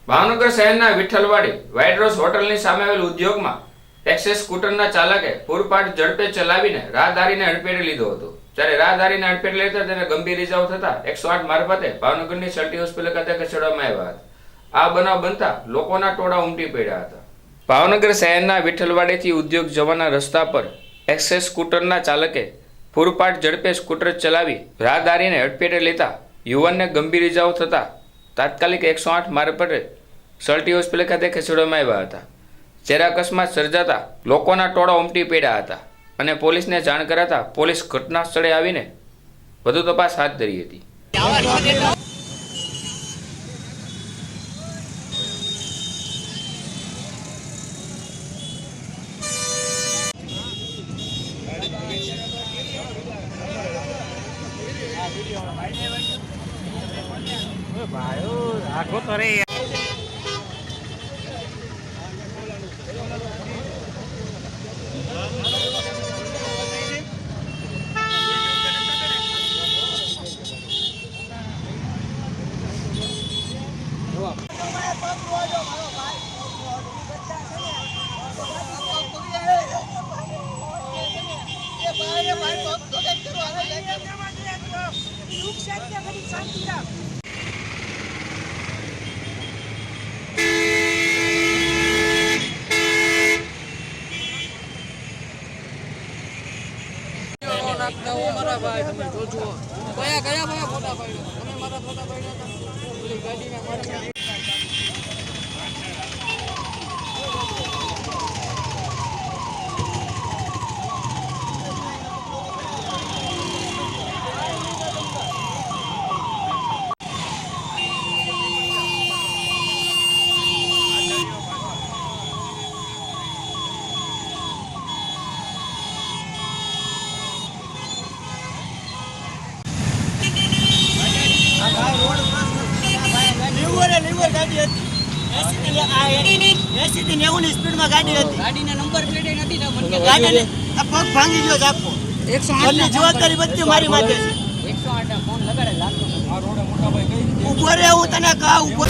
ભાવનગર શહેરના Vithalwadi white rose હોટલની સામે આવેલ ઉદ્યોગમાં એક્સેસ સ્કૂટરના ચાલકે પૂરપાટ ઝડપે ચલાવીને રાહદારીને અડફેટે લીધો હતો। જ્યારે રાહદારીને અડફેટે લેતા તેને ગંભીર ઇજાઓ થતા 108 મારફતે ભાવનગરની સલ્ટી હોસ્પિટલ ખાતે ખસેડવામાં આવ્યા હતા। આ બનાવ બનતા લોકોના ટોળા ઉમટી પડ્યા હતા। ભાવનગર શહેરના વિઠ્ઠલવાડીથી ઉદ્યોગ જવાના રસ્તા પર એક્સેસ સ્કૂટરના ચાલકે પૂરપાટ ઝડપે સ્કૂટર ચલાવી રાહદારીને અડફેટે લેતા યુવાનને ગંભીર ઇજાઓ થતા તાત્કાલિક 108 મારફતે સલ્ટી હોસ્પિટલ ખાતે ખસેડવામાં આવ્યા હતા। જ્યારે અકસ્માત સર્જાતા લોકોના ટોળા ઉમટી પડ્યા હતા અને પોલીસને જાણ કરાતા પોલીસ ઘટના સ્થળે આવીને વધુ તપાસ હાથ ધરી હતી। મારા ભાઈ તમે જોજો કયા ભાઈ ફોટા પાડ્યા તમે મારા ફોટા પાડ્યા હતા પેલી ગાડીને મારી સ્પીડમાં ગાડી હતી, ગાડીના નંબર પ્લેટ નથી તો મને ગાડીને આ પગ ભાંગી ગયો ઝાપો 108 જવાબદારી બધી મારી માથે છે। 108 ફોન લગાડે લાગતો ઉભો રે હું તને કહું ઉભો